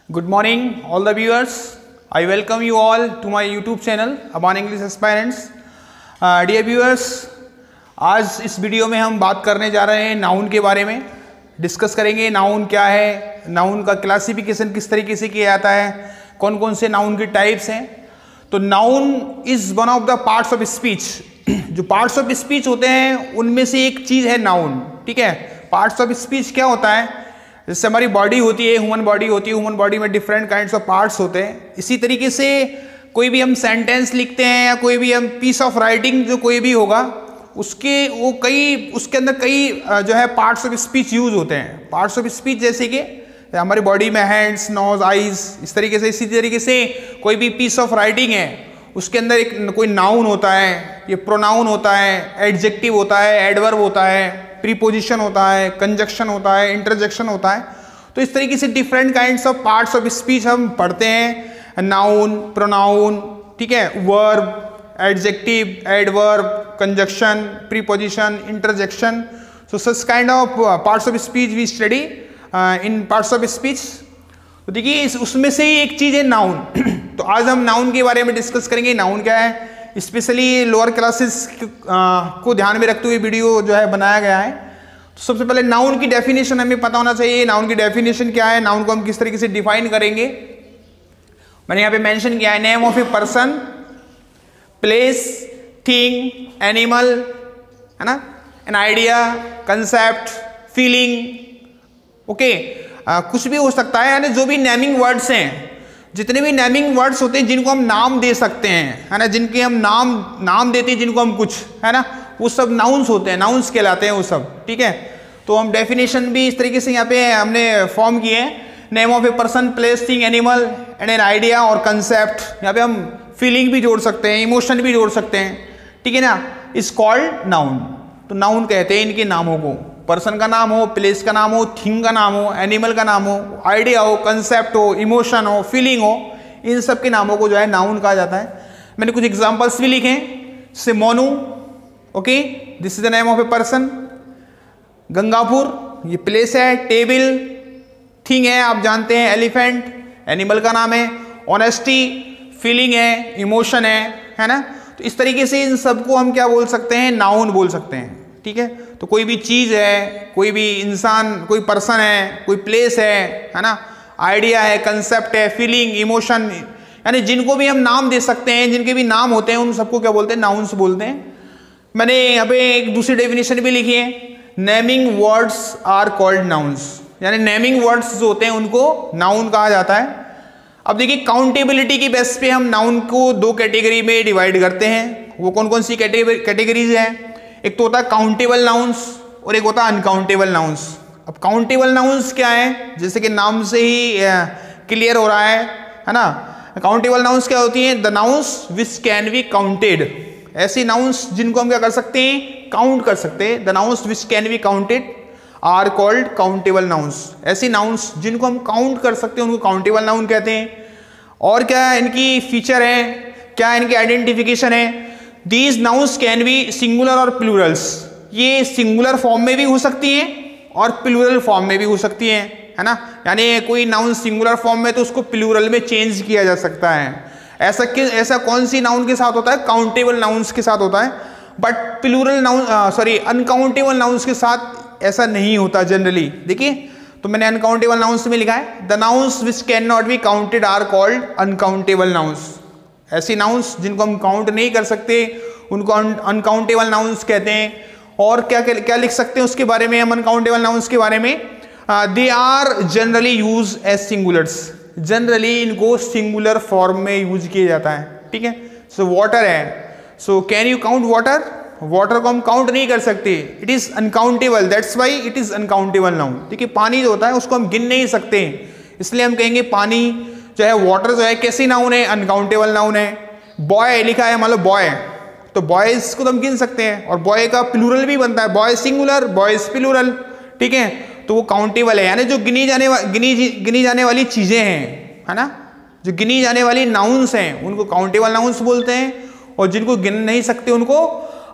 Good morning, all the viewers. I welcome you all to my YouTube channel, Aman English Aspirants. Dear viewers, आज इस video में हम बात करने जा रहे हैं नाउन के बारे में। डिस्कस करेंगे नाउन क्या है, नाउन का क्लासिफिकेशन किस तरीके से किया जाता है, कौन कौन से नाउन के टाइप्स हैं। तो noun is one of the parts of speech. जो पार्ट्स ऑफ स्पीच होते हैं उनमें से एक चीज़ है नाउन। ठीक है, पार्ट्स ऑफ स्पीच क्या होता है? जैसे हमारी बॉडी होती है, ह्यूमन बॉडी होती है, ह्यूमन बॉडी में डिफरेंट काइंड्स ऑफ पार्ट्स होते हैं। इसी तरीके से कोई भी हम सेंटेंस लिखते हैं या कोई भी हम पीस ऑफ राइटिंग जो कोई भी होगा उसके अंदर कई जो है पार्ट्स ऑफ स्पीच यूज होते हैं। पार्ट्स ऑफ स्पीच जैसे कि हमारी बॉडी में हैंड्स, नोज, आईज, इस तरीके से। इसी तरीके से कोई भी पीस ऑफ राइटिंग है उसके अंदर एक कोई नाउन होता है, ये प्रोनाउन होता है, एडजेक्टिव होता है, एडवर्ब होता है, प्रीपोजिशन होता है, कंजक्शन होता है, इंटरजेक्शन होता है। तो इस तरीके से different kinds of parts of speech हम पढ़ते हैं। नाउन, प्रोनाउन, ठीक है, verb, adjective, adverb, conjunction, preposition, interjection. So such kind of parts of speech we study in parts of speech. तो देखिए उसमें से ही एक चीज़ है नाउन। तो आज हम नाउन के बारे में डिस्कस करेंगे। नाउन क्या है, स्पेशली लोअर क्लासेस को ध्यान में रखते हुए वीडियो जो है बनाया गया है। तो सबसे पहले नाउन की डेफिनेशन हमें पता होना चाहिए। नाउन की डेफिनेशन क्या है, नाउन को हम किस तरीके से डिफाइन करेंगे। मैंने यहाँ पे मेंशन किया है, name of a person, place, thing, animal, है ना, an idea, concept, feeling. Okay, कुछ भी हो सकता है, यानी जो भी नेमिंग वर्ड्स हैं, जितने भी नेमिंग वर्ड्स होते हैं जिनको हम नाम दे सकते हैं, है ना, जिनके हम नाम देते हैं, जिनको हम कुछ, है ना, वो सब नाउन्स होते हैं, नाउन्स कहलाते हैं वो सब। ठीक है, तो हम डेफिनेशन भी इस तरीके से यहाँ पे हमने फॉर्म किए हैं। Name of a person, place, thing, animal and an idea और कंसेप्ट। यहाँ पे हम फीलिंग भी जोड़ सकते हैं, इमोशन भी जोड़ सकते हैं। ठीक है ना, इज कॉल्ड नाउन। तो नाउन कहते हैं इनके नामों को। पर्सन का नाम हो, प्लेस का नाम हो, थिंग का नाम हो, एनिमल का नाम हो, आइडिया हो, कंसेप्ट हो, इमोशन हो, फीलिंग हो, इन सब के नामों को जो है नाउन कहा जाता है। मैंने कुछ एग्जांपल्स भी लिखे हैं। से Monu, okay, this is the name of a person. Gangapur, ये प्लेस है। टेबल, थिंग है, आप जानते हैं, एलिफेंट, एनिमल का नाम है। ऑनेस्टी, फीलिंग है, इमोशन है ना। तो इस तरीके से इन सबको हम क्या बोल सकते हैं, नाउन बोल सकते हैं। ठीक है, तो कोई भी चीज़ है, कोई भी इंसान, कोई पर्सन है, कोई प्लेस है ना, आइडिया है, कंसेप्ट है, फीलिंग, इमोशन, यानी जिनको भी हम नाम दे सकते हैं, जिनके भी नाम होते हैं, उन सबको क्या बोलते हैं, नाउन्स बोलते हैं। मैंने यहाँ पे एक दूसरी डेफिनेशन भी लिखी है, naming words are called nouns. यानी नेमिंग वर्ड्स जो होते हैं उनको नाउन कहा जाता है। अब देखिए, काउंटेबिलिटी की बेस पे हम नाउन को दो कैटेगरी में डिवाइड करते हैं। वो कौन कौन सी कैटेगरीज हैं? एक तो होता है काउंटेबल नाउन्स और एक होता है अनकाउंटेबल नाउन्स। अब काउंटेबल नाउन्स क्या है, जैसे कि नाम से ही क्लियर हो रहा है ना। काउंटेबल नाउन्स क्या होती हैं? The nouns which can be counted. ऐसी नाउन्स जिनको हम क्या कर सकते हैं, काउंट कर सकते हैं। The nouns which can be counted are called countable nouns. ऐसी नाउन्स जिनको हम काउंट कर सकते हैं उनको काउंटेबल नाउन कहते हैं। और क्या इनकी फीचर है, क्या इनकी आइडेंटिफिकेशन है? These nouns can be singular और प्लूरल्स। ये सिंगुलर फॉर्म में भी हो सकती हैं और प्लूरल फॉर्म में भी हो सकती हैं, है ना। यानी कोई नाउन सिंगुलर फॉर्म में तो उसको प्लूरल में चेंज किया जा सकता है। ऐसा कौन सी नाउन के साथ होता है? काउंटेबल नाउन्स के साथ होता है। But plural noun uncountable nouns के साथ ऐसा नहीं होता जनरली। देखिए, तो मैंने अनकाउंटेबल नाउन्स में लिखा है, the nouns which can not be counted are called uncountable nouns. ऐसी नाउन्स जिनको हम काउंट नहीं कर सकते उनको अनकाउंटेबल नाउन्स कहते हैं। और क्या लिख सकते हैं उसके बारे में हम अनकाउंटेबल नाउन्स के बारे में? They are generally use as singulars. Generally इनको सिंगुलर फॉर्म में यूज किया जाता है। ठीक है, सो वाटर है, so can you count water? Water को हम काउंट नहीं कर सकते, it is uncountable, that's why it is uncountable noun. देखिए, पानी जो होता है उसको हम गिन नहीं सकते, इसलिए हम कहेंगे पानी जो है, वाटर जो है, कैसी नाउन है? अनकाउंटेबल नाउन है। बॉय लिखा है, मान लो बॉय, तो बॉयज को तो हम गिन सकते हैं और बॉय का प्लूरल भी बनता है, बॉय सिंगुलर, बॉयज प्लूरल। ठीक है, तो वो काउंटेबल है। यानी जो गिनी जाने वाली चीजें हैं, है ना, जो गिनी जाने वाली नाउन्स हैं उनको काउंटेबल नाउन्स बोलते हैं, और जिनको गिन नहीं सकते उनको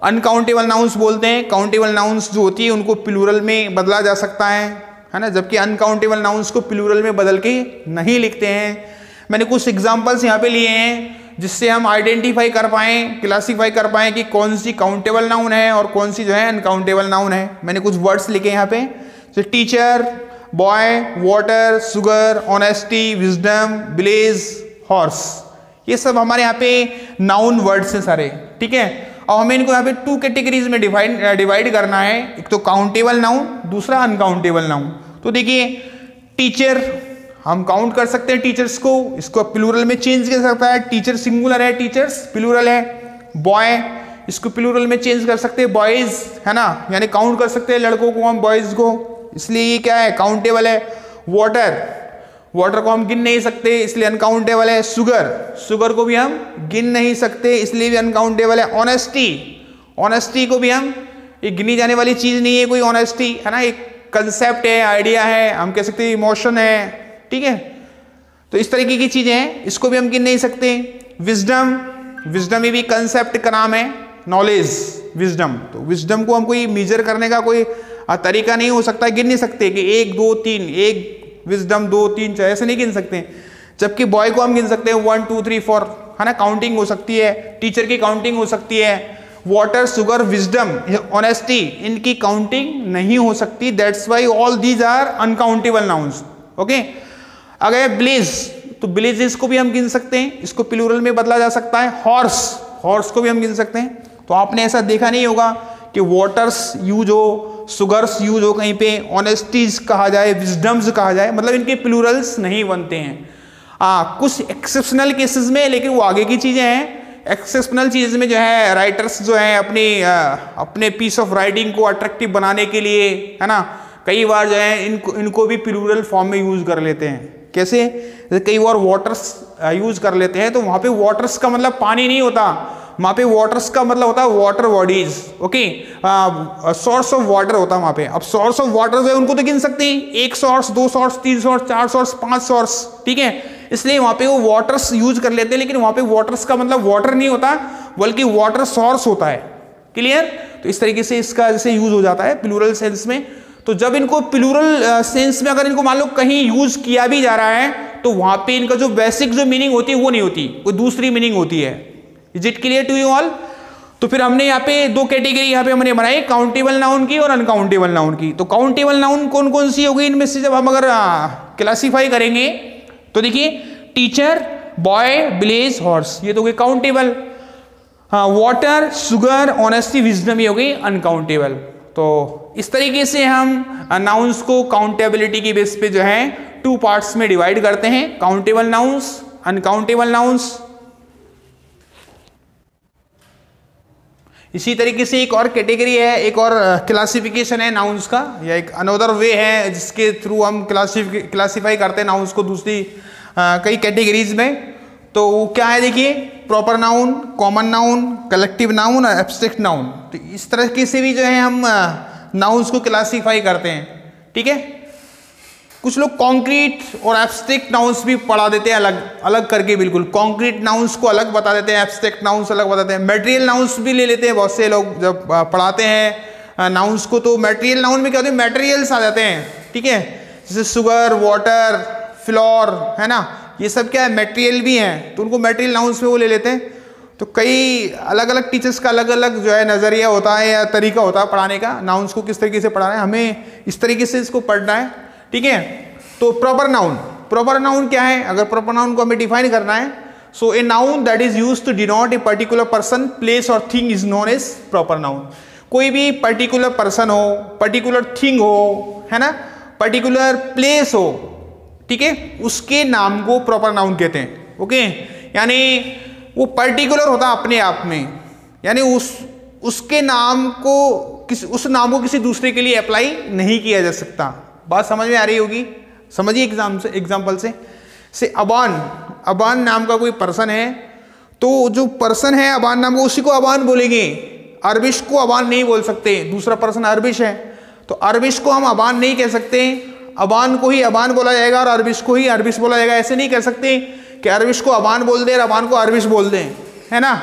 अनकाउंटेबल नाउन्स बोलते हैं। काउंटेबल नाउन्स जो होती है उनको प्लूरल में बदला जा सकता है है ना, जबकि अनकाउंटेबल नाउन्स को प्लूरल में बदल के नहीं लिखते हैं। मैंने कुछ एग्जांपल्स यहाँ पे लिए हैं जिससे हम आइडेंटिफाई कर पाएँ, क्लासीफाई कर पाएँ कि कौन सी काउंटेबल नाउन है और कौन सी जो है अनकाउंटेबल नाउन है। मैंने कुछ वर्ड्स लिखे यहाँ पे, जैसे teacher, boy, water, sugar, honesty, wisdom, village, horse, ये सब हमारे यहाँ पे नाउन वर्ड्स हैं सारे, ठीक है। और हमें इनको यहाँ पे 2 कैटेगरीज में डिवाइड करना है, एक तो काउंटेबल नाउन, दूसरा अनकाउंटेबल नाउन। तो देखिए टीचर हम काउंट कर सकते हैं टीचर्स को, इसको प्लूरल में चेंज कर सकता है, टीचर सिंगुलर है, टीचर्स प्लूरल है। बॉय, इसको प्लूरल में चेंज कर सकते हैं, बॉयज, है ना, यानी काउंट कर सकते हैं लड़कों को हम, बॉयज को, इसलिए ये क्या है, काउंटेबल है। वाटर, वाटर को हम गिन नहीं सकते इसलिए अनकाउंटेबल है। शुगर, शुगर को भी हम गिन नहीं सकते इसलिए भी अनकाउंटेबल है। ऑनेस्टी, ऑनेस्टी को भी हम, ये गिनी जाने वाली चीज नहीं है कोई ऑनेस्टी, है ना, एक कंसेप्ट है, आइडिया है, हम कह सकते हैं इमोशन है, ठीक है। तो इस तरीके की चीजें हैं, इसको भी हम गिन नहीं सकते। विजडम, विजडम भी कंसेप्ट का नाम है, नॉलेज, विजडम। तो विजडम को हम कोई मेजर करने का कोई तरीका नहीं हो सकता, गिन नहीं सकते कि 1 2 3, 1 विजडम 2 3 4, ऐसे नहीं गिन सकते। जबकि बॉय को हम गिन सकते हैं 1 2 3 4, है ना, काउंटिंग हो सकती है, टीचर की काउंटिंग हो सकती है। वाटर, शुगर, विजडम, ऑनेस्टी, इनकी काउंटिंग नहीं हो सकती, that's why all these are uncountable nouns, okay. अगर ब्लेज, तो ब्लेजेस को भी हम गिन सकते हैं, इसको प्लूरल में बदला जा सकता है। हॉर्स, हॉर्स को भी हम गिन सकते हैं। तो आपने ऐसा देखा नहीं होगा कि वाटर्स यूज हो, शुगर्स यूज हो कहीं पे, ऑनेस्टीज कहा जाए, विजडम्स कहा जाए, मतलब इनके प्लूरल्स नहीं बनते हैं। कुछ एक्सेप्शनल केसेस में, लेकिन वो आगे की चीजें हैं। एक्सेप्शनल चीज में जो है राइटर्स जो है अपने पीस ऑफ राइटिंग को अट्रैक्टिव बनाने के लिए, है ना, कई बार जो है इनको भी प्लूरल फॉर्म में यूज कर लेते हैं। कैसे? कई बार वाटर्स यूज कर लेते हैं, तो वहां पे वाटर्स का मतलब पानी नहीं होता, वहां पे वाटर्स का मतलब होता है water bodies, okay, source of water होता है वहां पे। अब सोर्स ऑफ वाटर जो है उनको तो गिन सकते हैं, 1 source, 2 source, 3 source, 4 source, 5 source, ठीक है, इसलिए वहां पे वो वाटर्स यूज कर लेते हैं, लेकिन वहां पे वाटर्स का मतलब वाटर नहीं होता, बल्कि वाटर सोर्स होता है। क्लियर? तो इस तरीके से इसका जैसे यूज हो जाता है प्लूरल सेंस में। तो जब इनको प्लूरल सेंस में अगर इनको मान लो कहीं यूज किया भी जा रहा है, तो वहां पे इनका जो बेसिक जो मीनिंग होती है वो नहीं होती, कोई दूसरी मीनिंग होती है। Is it clear to you all? तो फिर हमने यहाँ पे 2 कैटेगरी यहाँ पे हमने बनाई, काउंटेबल नाउन की और अनकाउंटेबल नाउन की। तो काउंटेबल नाउन कौन कौन सी होगी इनमें से, जब हम अगर क्लासीफाई करेंगे तो देखिए टीचर, बॉय, विलेज, हॉर्स, ये तो हो गए countable. Water, sugar, honesty, wisdom, ये हो गई अनकाउंटेबल। तो इस तरीके से हम नाउन्स को काउंटेबिलिटी की बेस पे जो है 2 पार्ट्स में डिवाइड करते हैं, काउंटेबल नाउन्स, अनकाउंटेबल नाउन्स। इसी तरीके से एक और कैटेगरी है, एक और क्लासिफिकेशन है नाउन्स का, या एक अनदर वे है जिसके थ्रू हम क्लासीफाई करते हैं नाउन्स को दूसरी कई कैटेगरीज में। तो वो क्या है देखिए, proper noun, common noun, collective noun और एब्स्ट्रैक्ट नाउन। तो इस तरीके से भी जो है हम नाउन्स को क्लासीफाई करते हैं, ठीक है। कुछ लोग कॉन्क्रीट और एब्स्ट्रैक्ट नाउन्स भी पढ़ा देते हैं अलग अलग करके, बिल्कुल कॉन्क्रीट नाउन्स को अलग बता देते हैं, एब्स्ट्रैक्ट नाउन्स अलग बताते हैं। मटेरियल नाउन्स भी ले लेते हैं बहुत से लोग जब पढ़ाते हैं नाउन्स को। तो मटेरियल नाउन में क्या होते हैं, मटेरियल्स आ जाते हैं, ठीक है, जैसे शुगर, वाटर, फ्लोर, है ना, ये सब क्या है, मटेरियल भी हैं, तो उनको मटेरियल नाउन्स में वो ले लेते हैं। तो कई अलग अलग टीचर्स का अलग अलग जो है नज़रिया होता है या तरीका होता है पढ़ाने का, नाउन्स को किस तरीके से पढ़ाना है, हमें इस तरीके से इसको पढ़ना है, ठीक है। तो प्रॉपर नाउन, प्रॉपर नाउन क्या है, अगर प्रॉपर नाउन को हमें डिफाइन करना है, so a noun that is used to denote a particular person, place और thing is known as proper noun. कोई भी पर्टिकुलर पर्सन हो, पर्टिकुलर थिंग हो, है ना, पर्टिकुलर प्लेस हो, ठीक है, उसके नाम को प्रॉपर नाउन कहते हैं, ओके। यानी वो पर्टिकुलर होता अपने आप में, यानी उसके नाम को उस नाम को किसी दूसरे के लिए अप्लाई नहीं किया जा सकता। बात समझ में आ रही होगी? समझिए एग्जाम्पल से अबान, अबान नाम का कोई पर्सन है, तो जो पर्सन है अबान नाम का, उसी को अबान बोलेंगे, अरबिश को अबान नहीं बोल सकते। दूसरा पर्सन अरबिश है, तो अरबिश को हम अबान नहीं कह सकते, अबान को ही अबान बोला जाएगा और अरबिश को ही अरबिश बोला जाएगा। ऐसे नहीं कह सकते कि अरबिश को अबान बोल दे और अबान को अरबिश बोल दें, है ना,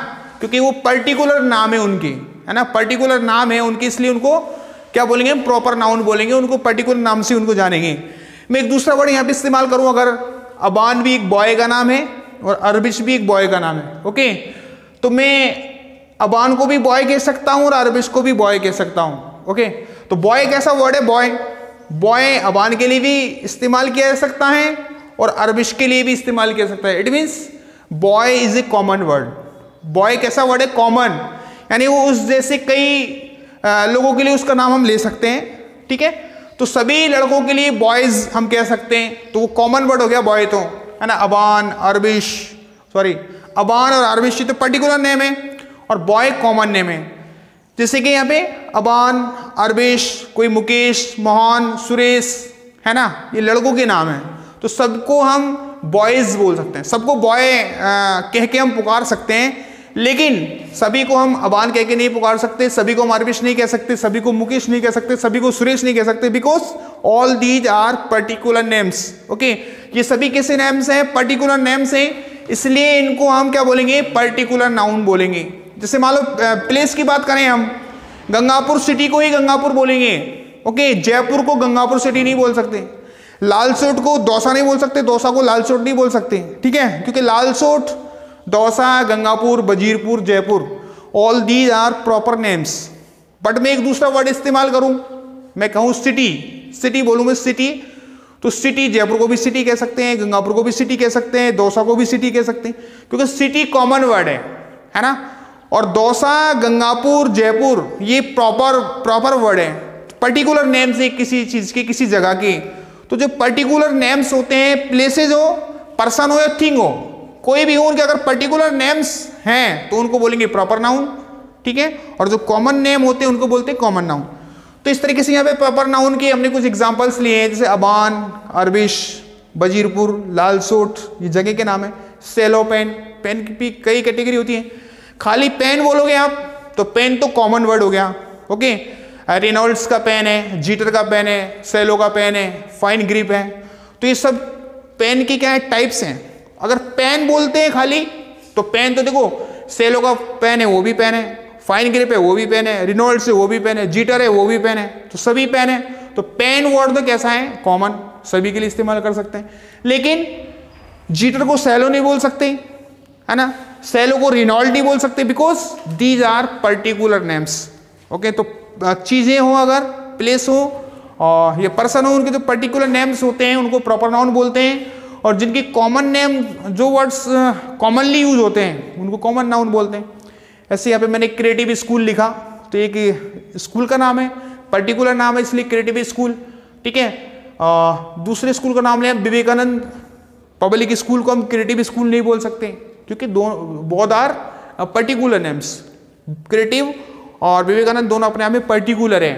क्योंकि वो पर्टिकुलर नाम है उनकी, है ना, पर्टिकुलर नाम है उनकी, इसलिए उनको क्या बोलेंगे, प्रॉपर नाउन बोलेंगे, उनको पर्टिकुलर नाम से उनको जानेंगे। मैं एक दूसरा वर्ड यहाँ पे इस्तेमाल करूँ, अगर अबान भी एक बॉय का नाम है और अरबिश भी एक बॉय का नाम है, ओके, तो मैं अबान को भी बॉय कह सकता हूँ और अरबिश को भी बॉय कह सकता हूँ, ओके। तो बॉय कैसा वर्ड है, बॉय, बॉय अबान के लिए भी इस्तेमाल किया जा सकता है और अरबिश के लिए भी इस्तेमाल किया जा सकता है। It means boy is a common word. Boy कैसा वर्ड है, कॉमन, यानी वो उस जैसे कई लोगों के लिए उसका नाम हम ले सकते हैं, ठीक है। तो सभी लड़कों के लिए बॉयज हम कह सकते हैं, तो वो कॉमन वर्ड हो गया बॉय, तो है ना। अबान, अरबिश, सॉरी, अबान और अरबिश ये तो पर्टिकुलर नेम है और बॉय कॉमन नेम है। जैसे कि यहाँ पे अबान, अरबिश, कोई मुकेश, मोहन, सुरेश, है ना, ये लड़कों के नाम हैं, तो सबको हम बॉयज बोल सकते हैं, सबको बॉय कह के हम पुकार सकते हैं। लेकिन सभी को हम अबान कह के नहीं पुकार सकते, सभी को हम अरबिश नहीं कह सकते, सभी को मुकेश नहीं कह सकते, सभी को सुरेश नहीं कह सकते, because all these are particular names, okay. ये सभी कैसे नेम्स हैं, पर्टिकुलर नेम्स हैं, इसलिए इनको हम क्या बोलेंगे, पर्टिकुलर नाउन बोलेंगे। जैसे मान लो प्लेस की बात करें, हम गंगापुर सिटी को ही गंगापुर बोलेंगे, ओके। जयपुर को गंगापुर सिटी नहीं बोल सकते, लालसोट को दौसा नहीं बोल सकते, दौसा को लालसोट नहीं बोल सकते, ठीक है, क्योंकि Lalsot, Dausa, Gangapur, Bajirpur, Jaipur, all these are proper names. But मैं एक दूसरा वर्ड इस्तेमाल करूं, मैं कहूं सिटी, सिटी बोलूं मैं सिटी, तो सिटी, जयपुर को भी सिटी कह सकते हैं, गंगापुर को भी सिटी कह सकते हैं, दौसा को भी सिटी कह सकते हैं, क्योंकि सिटी कॉमन वर्ड है ना। और दौसा, गंगापुर, जयपुर ये प्रॉपर वर्ड है, पर्टिकुलर नेम्स है किसी चीज के, किसी जगह के। तो जो पर्टिकुलर नेम्स होते हैं, प्लेसेज हो, पर्सन हो या थिंग हो, कोई भी हो, उनके अगर पर्टिकुलर नेम्स हैं तो उनको बोलेंगे प्रॉपर नाउन, ठीक है। और जो कॉमन नेम होते हैं उनको बोलते हैं कॉमन नाउन। तो इस तरीके से यहाँ पे प्रॉपर नाउन के हमने कुछ एग्जांपल्स लिए हैं, जैसे अबान, अरबिश, बजीरपुर, लालसोट ये जगह के नाम है। सेलो पेन, पेन की भी कई कैटेगरी होती है, खाली पेन बोलोगे आप तो पेन तो कॉमन वर्ड हो गया, ओके। रेनॉल्ड्स का पेन है, जीटर का पेन है, सेलो का पेन है, फाइन ग्रिप है, तो ये सब पेन की क्या है, टाइप्स हैं। अगर पेन बोलते हैं खाली तो पेन तो देखो, सेलो का पेन है वो भी पेन है, फाइन ग्रिप है वो भी पेन है, रेनॉल्ड्स है वो भी पेन है, जीटर है वो भी पेन है, तो सभी पेन है। तो पेन वर्ड तो कैसा है, कॉमन, सभी के लिए इस्तेमाल कर सकते हैं। लेकिन जीटर को सेलो नहीं बोल सकते, है ना, सेलो को रेनॉल्ड नहीं बोल सकते, because these are particular names, okay. तो चीजें हो, अगर प्लेस हो और ये पर्सन हो, उनके जो पर्टिकुलर नेम्स होते हैं उनको प्रॉपर नाउन बोलते हैं, और जिनकी कॉमन नेम, जो वर्ड्स कॉमनली यूज होते हैं उनको कॉमन नाउन बोलते हैं। ऐसे यहाँ पे मैंने क्रिएटिव स्कूल लिखा, तो एक स्कूल का नाम है, पर्टिकुलर नाम है, इसलिए क्रिएटिव स्कूल, ठीक है। दूसरे स्कूल का नाम लिया विवेकानंद पब्लिक स्कूल, को हम क्रिएटिव स्कूल नहीं बोल सकते, क्योंकि both are particular names. Creative और विवेकानंद दोनों अपने आप में पर्टिकुलर है,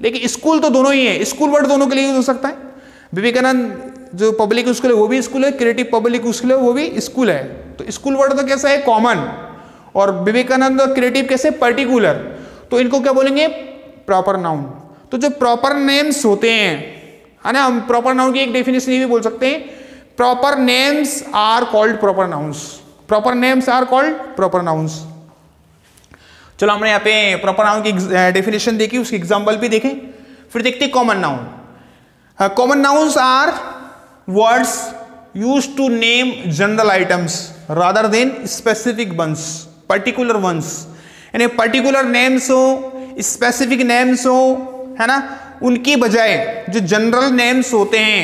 लेकिन स्कूल तो दोनों ही है, स्कूल वर्ड दोनों के लिए यूज हो सकता है। विवेकानंद जो पब्लिक स्कूल है वो भी स्कूल है, क्रिएटिव पब्लिक स्कूल है वो भी स्कूल है। तो स्कूल वर्ड तो कैसा है, कॉमन, और विवेकानंद और क्रिएटिव कैसे, पर्टिकुलर, तो इनको क्या बोलेंगे, प्रॉपर नाउन। तो जो प्रॉपर नेम्स होते हैं, है ना, हम प्रॉपर नाउन की एक डेफिनेशन ये भी बोल सकते हैं, proper names are called proper nouns, proper names are called proper nouns. चलो हमने यहाँ पे प्रॉपर नाउन की डेफिनेशन देखी, उसकी एग्जाम्पल भी देखें, फिर देखते common noun. Common nouns are words used to name general items rather than specific ones, particular ones, यानी particular names हो, specific names हो, है ना, उनकी बजाय जो जनरल नेम्स होते हैं,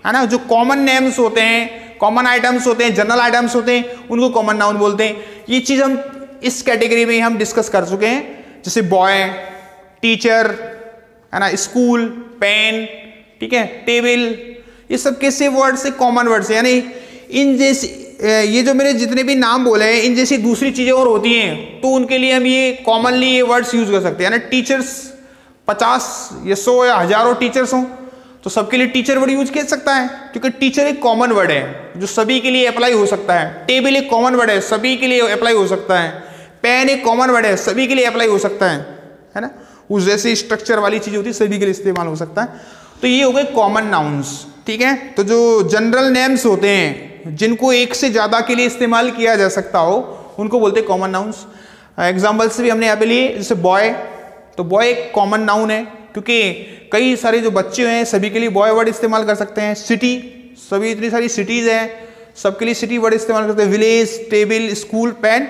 है ना, जो कॉमन नेम्स होते हैं, कॉमन आइटम्स होते हैं, जनरल आइटम्स होते हैं, उनको कॉमन नाउन बोलते हैं। ये चीज हम इस कैटेगरी में हम डिस्कस कर चुके हैं, जैसे बॉय, टीचर, है ना, स्कूल, पेन, ठीक है, टेबल, ये सब कैसे वर्ड से, कॉमन वर्ड से, यानी इन जैसे ये जो मेरे जितने भी नाम बोले हैं, इन जैसी दूसरी चीजें और होती हैं, तो उनके लिए हम ये कॉमनली ये वर्ड्स यूज कर सकते हैं। यानी टीचर्स 50 या 100 या हजारों टीचर्स हों तो सबके लिए टीचर वर्ड यूज कर सकता है, क्योंकि टीचर एक कॉमन वर्ड है जो सभी के लिए अप्लाई हो सकता है। टेबल एक कॉमन वर्ड है, सभी के लिए अप्लाई हो सकता है। पेन एक कॉमन वर्ड है, सभी के लिए अप्लाई हो सकता है ना, उस जैसी स्ट्रक्चर वाली चीज होती है, सभी के लिए इस्तेमाल हो सकता है। तो ये हो गए कॉमन नाउन्स, ठीक है। तो जो जनरल नेम्स होते हैं, जिनको एक से ज्यादा के लिए इस्तेमाल किया जा सकता हो, उनको बोलते हैं कॉमन नाउन्स। एग्जाम्पल्स भी हमने यहाँ पे लिए, जैसे बॉय, तो बॉय एक कॉमन नाउन है, क्योंकि कई सारे जो बच्चे हैं सभी के लिए बॉय वर्ड इस्तेमाल कर सकते हैं। सिटी, सभी इतनी सारी सिटीज़ हैं, सबके लिए सिटी वर्ड इस्तेमाल करते हैं। विलेज, टेबल, स्कूल, पेन,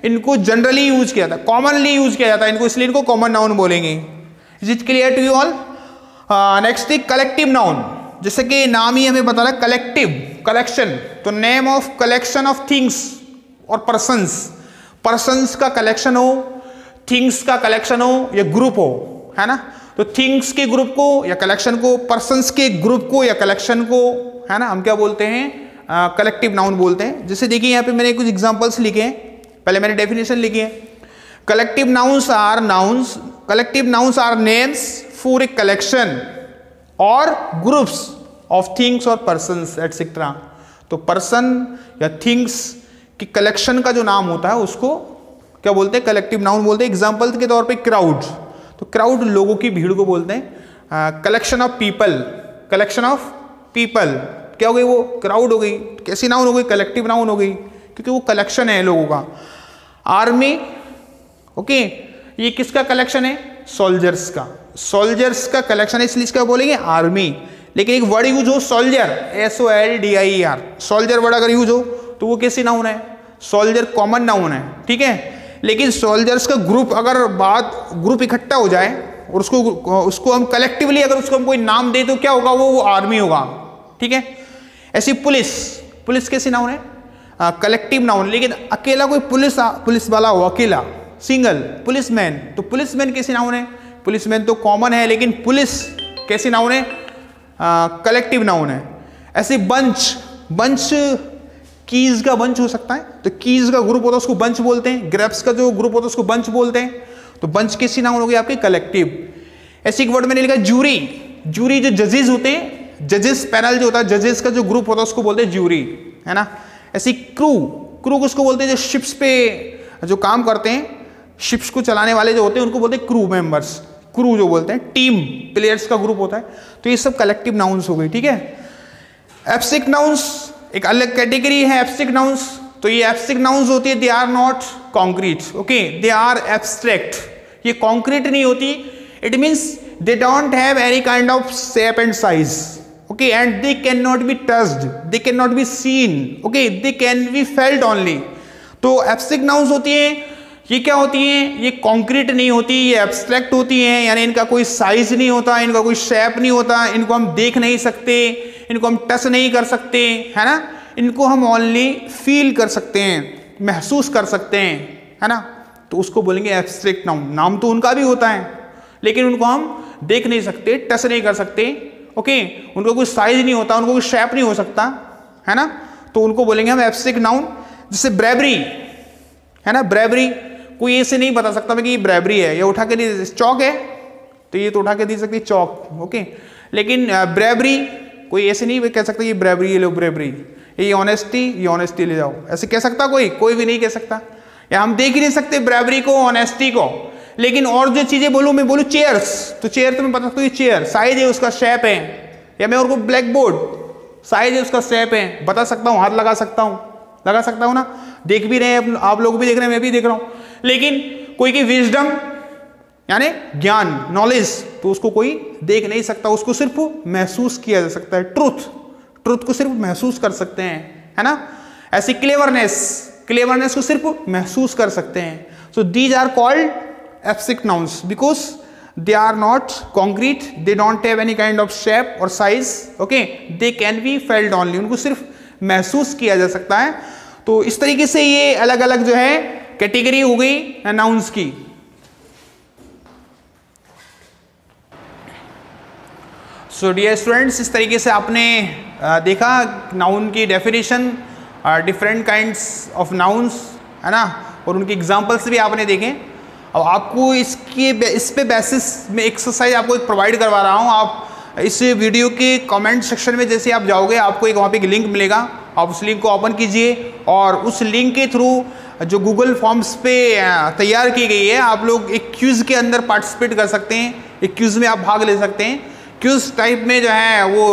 इनको जनरली यूज किया जाता है, कॉमनली यूज किया जाता है इनको, इसलिए इनको कॉमन नाउन बोलेंगे। Is it clear to you all? Next is collective noun. जैसे कि नाम ही हमें बता रहा है कलेक्टिव, कलेक्शन, तो name of collection of things और पर्सन्स। पर्सन्स का कलेक्शन हो, थिंग्स का कलेक्शन हो या ग्रुप हो, है ना। तो थिंग्स के ग्रुप को या कलेक्शन को, पर्सन्स के ग्रुप को या कलेक्शन को, है ना, हम क्या बोलते हैं? कलेक्टिव नाउन बोलते हैं। जैसे देखिए यहाँ पे मैंने कुछ एग्जांपल्स लिखे हैं, पहले मैंने डेफिनेशन लिखी है। Collective nouns are nouns, collective nouns are names for a collection और ग्रुप्स ऑफ थिंग्स और पर्सन्स एटसेट्रा। तो पर्सन या थिंग्स की कलेक्शन का जो नाम होता है उसको क्या बोलते हैं? कलेक्टिव नाउन बोलते हैं। एग्जाम्पल के तौर पे क्राउड, तो क्राउड लोगों की भीड़ को बोलते हैं। Collection of people, collection of people क्या हो गई? वो क्राउड हो गई। कैसी नाउन हो गई? कलेक्टिव नाउन हो गई, क्योंकि वो कलेक्शन है लोगों का। आर्मी, ओके, ये किसका कलेक्शन है? सोल्जर्स का। सोल्जर्स का कलेक्शन है, इसलिए इसका बोलेंगे आर्मी। लेकिन एक वर्ड यूज हो सोल्जर, SOLDIER, सोल्जर वर्ड अगर यूज हो तो वो कैसी नाउन है? सोल्जर कॉमन नाउन है, ठीक है। लेकिन सोल्जर्स का ग्रुप, अगर ग्रुप इकट्ठा हो जाए और उसको हम कलेक्टिवली अगर उसको हम कोई नाम दे तो क्या होगा? वो आर्मी होगा, ठीक है। ऐसी पुलिस, पुलिस कैसी नाउन है? Collective noun. लेकिन अकेला कोई पुलिस वाला हो, अकेला सिंगल पुलिसमैन, तो पुलिसमैन कैसी नाउन है? पुलिसमैन तो कॉमन है, लेकिन पुलिस कैसी नाउन है? कलेक्टिव नाउन है। ऐसे बंच, बंच कीज का बंच हो सकता है, तो कीज का ग्रुप होता है उसको बंच बोलते हैं। ग्रेप्स का जो ग्रुप होता है उसको बंच बोलते हैं। तो बंच कैसी नाउन होगी आपकी? कलेक्टिव। ऐसे एक वर्ड मैंने लिखा जूरी, जूरी जो जजेस होते हैं, जजेस पैनल जो होता है, जजेस का जो ग्रुप होता है उसको बोलते हैं जूरी, है ना। ऐसी क्रू, क्रू किसको बोलते हैं? जो शिप्स पे जो काम करते हैं, शिप्स को चलाने वाले जो होते हैं उनको बोलते हैं क्रू मेंबर्स, क्रू जो बोलते हैं। टीम प्लेयर्स का ग्रुप होता है। तो ये सब कलेक्टिव नाउन्स हो गई, ठीक है। एब्स्ट्रैक्ट नाउन्स एक अलग कैटेगरी है। एब्स्ट्रैक्ट नाउन्स, तो ये एब्स्ट्रैक्ट नाउन्स होती है, they are not concrete, okay, they are abstract. ये कॉन्क्रीट नहीं होती, it means they don't have any kind of shape and size, okay, and they cannot be touched, they cannot be seen, okay, they can be felt only। तो abstract nouns होती हैं, ये क्या होती हैं? ये कॉन्क्रीट नहीं होती, ये एब्स्ट्रैक्ट होती हैं, यानी इनका कोई साइज नहीं होता, इनका कोई शेप नहीं होता, इनको हम देख नहीं सकते, इनको हम टच नहीं कर सकते, है ना। इनको हम ओनली फील कर सकते हैं, महसूस कर सकते हैं, है ना। तो उसको बोलेंगे एब्स्ट्रैक्ट नाउन। नाम तो उनका भी होता है, लेकिन उनको हम देख नहीं सकते, टच नहीं कर सकते, ओके, उनको कोई साइज नहीं होता, उनको कोई शेप नहीं हो सकता, है ना। तो उनको बोलेंगे हम एब्स्ट्रैक्ट नाउन। जैसे ब्रेवरी, है ना, ब्रेवरी कोई ऐसे नहीं बता सकता मैं कि ये ब्रेवरी है, ये उठा के दे, चौक है तो ये तो उठा के दे सकती है चौक, ओके। लेकिन ब्रेवरी कोई ऐसे नहीं कह सकता ये ब्रेवरी, ये लो ब्रेवरी, ये ऑनेस्टी ले जाओ, ऐसे कह सकता कोई भी नहीं कह सकता। या हम देख ही नहीं सकते ब्रेवरी को, ऑनेस्टी को। लेकिन और जो चीजें बोलूं, मैं बोलूं चेयर्स, तो चेयर तो मैं बता सकता हूँ, ये चेयर साइज है, उसका शेप है। या मैं और को ब्लैक बोर्ड, साइज है, उसका शेप है, बता सकता हूँ, हाथ लगा सकता हूँ ना, देख भी रहे हैं आप लोग भी देख रहे हैं, मैं भी देख रहा हूँ। लेकिन कोई की विजडम यानी ज्ञान, नॉलेज, तो उसको कोई देख नहीं सकता, उसको सिर्फ महसूस किया जा सकता है। ट्रुथ को सिर्फ महसूस कर सकते हैं, है ना। ऐसी क्लेवरनेस को सिर्फ महसूस कर सकते हैं। So these are called abstract nouns because they are not concrete, they don't have any kind of shape or size, okay, they can be felt only, उनको सिर्फ महसूस किया जा सकता है। तो इस तरीके से ये अलग अलग जो है कैटेगरी हो गई नाउन्स की। सो डियर स्टूडेंट्स, इस तरीके से आपने देखा नाउन की definition, different kinds of nouns, है ना, और उनके एग्जाम्पल्स भी आपने देखे। अब आपको इस पे बेसिस में एक्सरसाइज आपको एक प्रोवाइड करवा रहा हूँ। आप इस वीडियो के कमेंट सेक्शन में जैसे आप जाओगे, आपको एक वहाँ पे एक लिंक मिलेगा, आप उस लिंक को ओपन कीजिए और उस लिंक के थ्रू जो गूगल फॉर्म्स पे तैयार की गई है, आप लोग एक क्विज़ के अंदर पार्टिसिपेट कर सकते हैं। एक क्विज़ में आप भाग ले सकते हैं। क्विज़ टाइप में जो है वो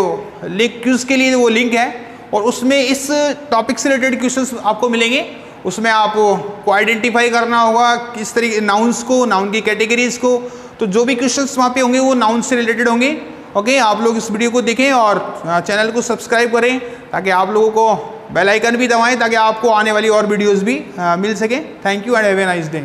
लिंक, क्विज़ के लिए वो लिंक है और उसमें इस टॉपिक से रिलेटेड क्वेश्चंस आपको मिलेंगे। उसमें आपको आइडेंटिफाई करना होगा किस तरीके नाउन्स को, नाउन की कैटेगरीज को, तो जो भी क्वेश्चंस वहाँ पे होंगे वो नाउन से रिलेटेड होंगे। ओके, आप लोग इस वीडियो को देखें और चैनल को सब्सक्राइब करें ताकि आप लोगों को बेल आइकन भी दबाएं ताकि आपको आने वाली और वीडियोस भी मिल सके। Thank you and have a nice day.